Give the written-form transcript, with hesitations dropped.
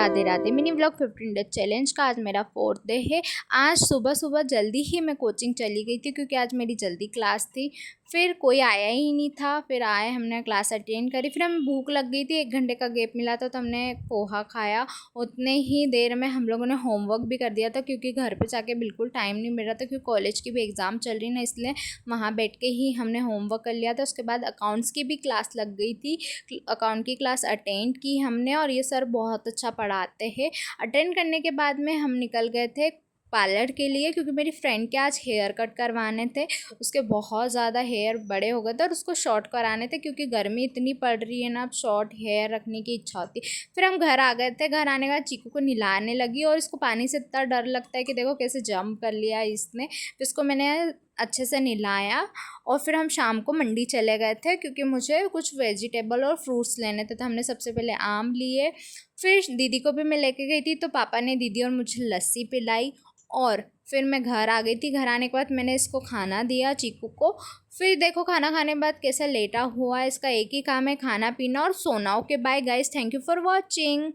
Radhe Radhe. Mini vlog 15 days challenge का आज मेरा 4th डे है। आज सुबह सुबह जल्दी ही मैं कोचिंग चली गई थी क्योंकि आज मेरी जल्दी क्लास थी। फिर कोई आया ही नहीं था, फिर आए, हमने क्लास अटेंड करी, फिर हमें भूख लग गई थी, 1 घंटे का गैप मिला था तो हमने पोहा खाया। उतने ही देर में हम लोगों ने होमवर्क भी कर दिया था क्योंकि घर पे जाके बिल्कुल टाइम नहीं मिल रहा था, क्योंकि कॉलेज की भी एग्ज़ाम चल रही ना, इसलिए वहाँ बैठ के ही हमने होमवर्क कर लिया था। उसके बाद अकाउंट्स की भी क्लास लग गई थी, अकाउंट की क्लास अटेंड की हमने, और ये सर बहुत अच्छा पढ़ाते हैं। अटेंड करने के बाद में हम निकल गए थे पार्लर के लिए, क्योंकि मेरी फ्रेंड के आज हेयर कट करवाने थे। उसके बहुत ज़्यादा हेयर बड़े हो गए थे और उसको शॉर्ट कराने थे, क्योंकि गर्मी इतनी पड़ रही है ना, अब शॉर्ट हेयर रखने की इच्छा होती। फिर हम घर आ गए थे। घर आने के बाद चीकू को नहलाने लगी, और इसको पानी से इतना डर लगता है कि देखो कैसे जंप कर लिया इसने। फिर इसको मैंने अच्छे से नहलाया और फिर हम शाम को मंडी चले गए थे क्योंकि मुझे कुछ वेजिटेबल और फ्रूट्स लेने थे। तो हमने सबसे पहले आम लिए, फिर दीदी को भी मैं लेके गई थी, तो पापा ने दीदी और मुझे लस्सी पिलाई, और फिर मैं घर आ गई थी। घर आने के बाद मैंने इसको खाना दिया, चीकू को। फिर देखो खाना खाने के बाद कैसा लेटा हुआ है। इसका एक ही काम है, खाना पीना और सोना। Okay bye guys, thank you for watching.